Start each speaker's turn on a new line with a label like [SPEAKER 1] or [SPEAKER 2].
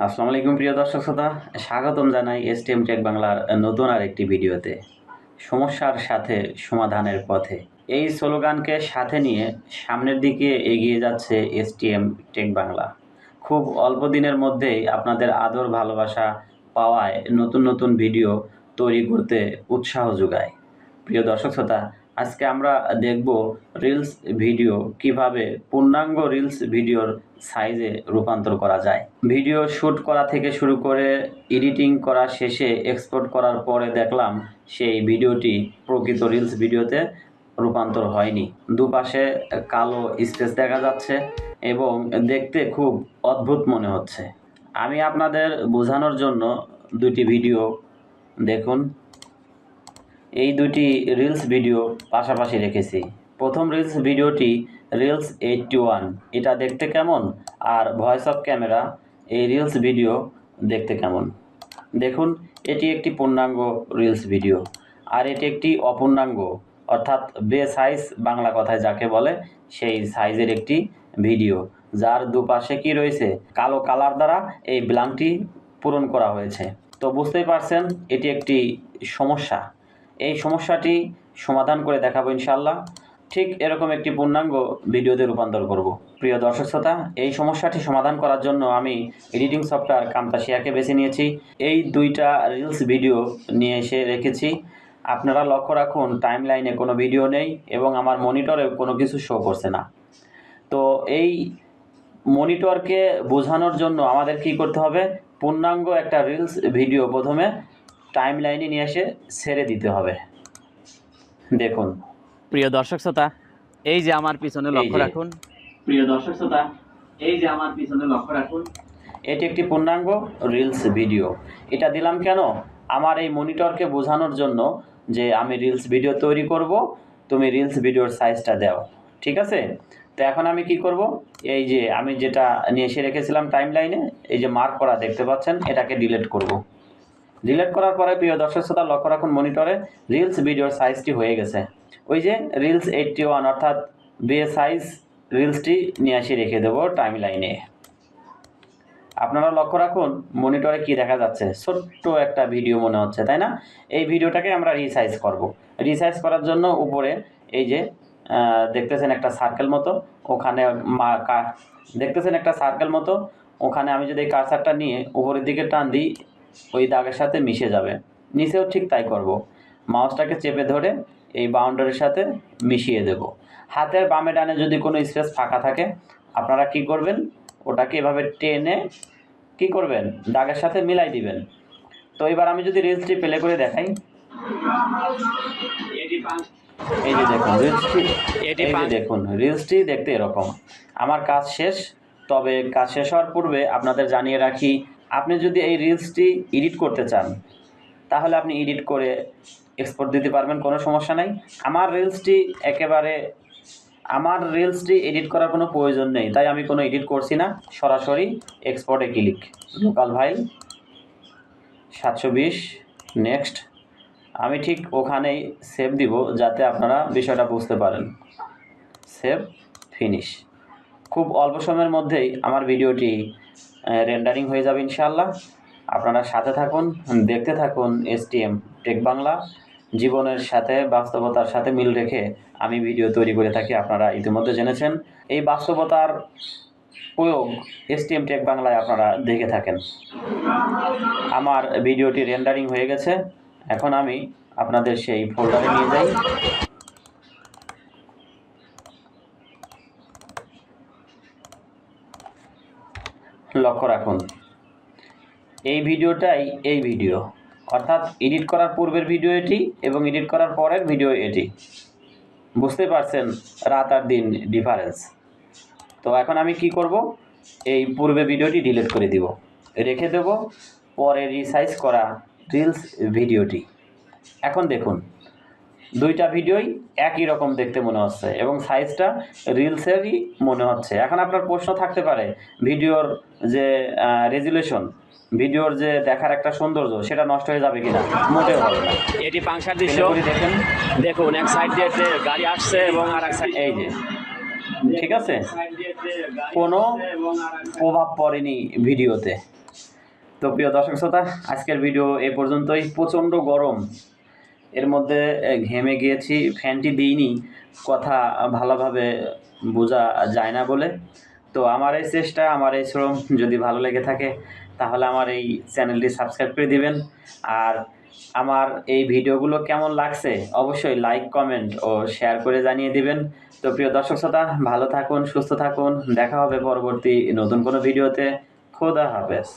[SPEAKER 1] আসসালামু আলাইকুম প্রিয় দর্শক শ্রোতা, স্বাগতম জানাই এসটিএম টেক বাংলার নতুন আরেকটি ভিডিওতে। সমস্যার সাথে সমাধানের পথে, এই স্লোগানকে সাথে নিয়ে সামনের দিকে এগিয়ে যাচ্ছে এসটিএম টেক বাংলা। খুব অল্প দিনের মধ্যেই আপনাদের আদর ভালোবাসা পাওয়ায় নতুন নতুন ভিডিও তৈরি করতে উৎসাহ যোগায়। প্রিয় দর্শক শ্রোতা, আজকে আমরা দেখব রিলস ভিডিও কিভাবে পূর্ণাঙ্গ রিলস ভিডিওর সাইজে রূপান্তর করা যায়। ভিডিও শ্যুট করা থেকে শুরু করে এডিটিং করা শেষে এক্সপোর্ট করার পরে দেখলাম সেই ভিডিওটি প্রকৃত রিলস ভিডিওতে রূপান্তর হয়নি। দুপাশে কালো স্পেস দেখা যাচ্ছে এবং দেখতে খুব অদ্ভুত মনে হচ্ছে। আমি আপনাদের বোঝানোর জন্য দুটি ভিডিও দেখুন। এই দুটি রিলস ভিডিও পাশাপাশি রেখেছি। প্রথম রিলস ভিডিওটি রিলস 81, এটা দেখতে কেমন, আর ভয়েস অফ ক্যামেরা এই রিলস ভিডিও দেখতে কেমন। দেখুন, এটি একটি পূর্ণাঙ্গ রিলস ভিডিও আর এটি একটি অপূর্ণাঙ্গ, অর্থাৎ বে সাইজ বাংলা কথায় যাকে বলে সেই সাইজের একটি ভিডিও, যার দুপাশে কি রয়েছে, কালো কালার দ্বারা এই ব্ল্যাঙ্কটি পূরণ করা হয়েছে। তো বুঝতেই পারছেন এটি একটি সমস্যা। এই সমস্যাটি সমাধান করে দেখাবো ইনশাআল্লাহ। ঠিক এরকম একটি পূর্ণাঙ্গ ভিডিওতে রূপান্তর করব। প্রিয় দর্শক শ্রোতা, এই সমস্যাটি সমাধান করার জন্য আমি এডিটিং সফটওয়্যার কামতাশিয়াকে বেছে নিয়েছি। এই দুইটা রিলস ভিডিও নিয়ে এসে রেখেছি। আপনারা লক্ষ্য রাখুন, টাইম লাইনে কোনো ভিডিও নেই এবং আমার মনিটরে কোনো কিছু শো করছে না। তো এই মনিটরকে বোঝানোর জন্য আমাদের কি করতে হবে, পূর্ণাঙ্গ একটা রিলস ভিডিও প্রথমে টাইম লাইনে নিয়ে এসে ছেড়ে দিতে হবে। দেখুন
[SPEAKER 2] প্রিয় দর্শক শ্রোতা, এই যে আমার পিছনে লক্ষ্য রাখুন।
[SPEAKER 1] প্রিয় দর্শক শ্রোতা, এই যে আমার পিছনে লক্ষ্য রাখুন, এটি একটি পূর্ণাঙ্গ রিলস ভিডিও। এটা দিলাম কেন, আমার এই মনিটরকে বোঝানোর জন্য যে আমি রিলস ভিডিও তৈরি করব, তুমি রিলস ভিডিওর সাইজটা দাও, ঠিক আছে। তো এখন আমি কি করব, এই যে আমি যেটা নিয়ে এসে রেখেছিলাম টাইম লাইনে, এই যে মার্ক করা দেখতে পাচ্ছেন, এটাকে ডিলিট করব। ডিলিট করার পরে প্রিয় দর্শক শ্রোতা লক্ষ্য রাখুন, মনিটরে রিলস ভিডিওর সাইজটি হয়ে গেছে। ওই যে রিলস 81 অর্থাৎ বে সাইজ রিলসটি নিয়ে এসে রেখে দেবো টাইম লাইনে। আপনারা লক্ষ্য রাখুন মনিটরে কি দেখা যাচ্ছে, ছোট্ট একটা ভিডিও মনে হচ্ছে, তাই না? এই ভিডিওটাকে আমরা রিসাইজ করব। রিসাইজ করার জন্য উপরে এই যে দেখতেছেন একটা সার্কেল মতো, ওখানে দেখতেছেন একটা সার্কেল মতো, ওখানে আমি যদি এই কার্সারটা নিয়ে উপরের দিকে টান দিই, ওই দাগের সাথে মিশে যাবে। নিচেও ঠিক তাই করব। মাউসটাকে চেপে ধরে এই বাউন্ডারির সাথে মিশিয়ে দেব। হাতের বামে ডানে যদি কোনো স্পেস ফাঁকা থাকে, আপনারা কি করবেন, ওটাকে এভাবে টেনে কি করবেন, দাগের সাথে মিলাই দিবেন। তো এবার আমি যদি রিলসটি প্লে করে দেখাই, এই যে দেখুন রিলসটি দেখতে এরকম। আমার কাজ শেষ। তবে কাজ শেষ হওয়ার পূর্বে আপনাদের জানিয়ে রাখি, আপনি যদি এই রিলসটি এডিট করতে চান তাহলে আপনি এডিট করে এক্সপোর্ট দিতে পারবেন, কোনো সমস্যা নাই। আমার রিলসটি এডিট করার কোনো প্রয়োজন নেই, তাই আমি কোনো এডিট করছি না, সরাসরি এক্সপোর্টে ক্লিক, লোকাল ফাইল 720, নেক্সট। আমি ঠিক ওখানেই সেভ দিব যাতে আপনারা বিষয়টা বুঝতে পারেন। Save, finish. খুব অল্প সময়ের মধ্যেই আমার ভিডিওটি রেন্ডারিং হয়ে যাবে ইনশাআল্লাহ। আপনারা সাথে থাকুন, দেখতে থাকুন এসটিএম টেক বাংলা। জীবনের সাথে বাস্তবতার সাথে মিল রেখে আমি ভিডিও তৈরি করে থাকি, আপনারা ইতিমধ্যে জেনেছেন। এই বাস্তবতার প্রয়োগ এসটিএম টেক বাংলায় আপনারা দেখে থাকেন। আমার ভিডিওটি রেন্ডারিং হয়ে গেছে। এখন আমি আপনাদের সেই ফোল্ডারে নিয়ে যাই। লক্ষ্য রাখুন এই ভিডিওটাই এই ভিডিও, অর্থাৎ এডিট করার পূর্বের ভিডিও এটি এবং এডিট করার পরের ভিডিও এটি। বুঝতে পারছেন রাত আর দিন ডিফারেন্স। তো এখন আমি কি করব, এই পূর্বে ভিডিওটি ডিলিট করে দিব, রেখে দেব পরে রিসাইজ করা রিলস ভিডিওটি। এখন দেখুন দুইটা ভিডিওই একই রকম দেখতে মনে হচ্ছে এবং সাইজটা রিলসেরই মনে হচ্ছে। এখন আপনার প্রশ্ন থাকতে পারে, ভিডিওর যে রেজুলেশন, ভিডিওর যে দেখার একটা সৌন্দর্য, সেটা নষ্ট হয়ে যাবে কিনা? মোটেও হবে না।
[SPEAKER 2] এটি পাংশার দৃশ্য,
[SPEAKER 1] দেখেন,
[SPEAKER 2] দেখুন এক সাইড দিয়ে গাড়ি আসছে এবং আর এক সাইড,
[SPEAKER 1] এই যে ঠিক আছে, কোনো প্রভাব পড়েনি ভিডিওতে। তো প্রিয় দর্শক শ্রোতা, আজকের ভিডিও এই পর্যন্তই। প্রচণ্ড গরম, এর মধ্যে ঘেমে গিয়েছি, ফ্যানটি দিইনি, কথা ভালোভাবে বোঝা যায় না বলে। তো আমার এই চেষ্টা, আমার এই শ্রম যদি ভালো লেগে থাকে তাহলে আমার এই চ্যানেলটি সাবস্ক্রাইব করে দিবেন। আর আমার এই ভিডিওগুলো কেমন লাগছে অবশ্যই লাইক, কমেন্ট ও শেয়ার করে জানিয়ে দিবেন। তো প্রিয় দর্শক শ্রোতা, ভালো থাকুন, সুস্থ থাকুন, দেখা হবে পরবর্তী নতুন কোনো ভিডিওতে। খোদা হাফেজ।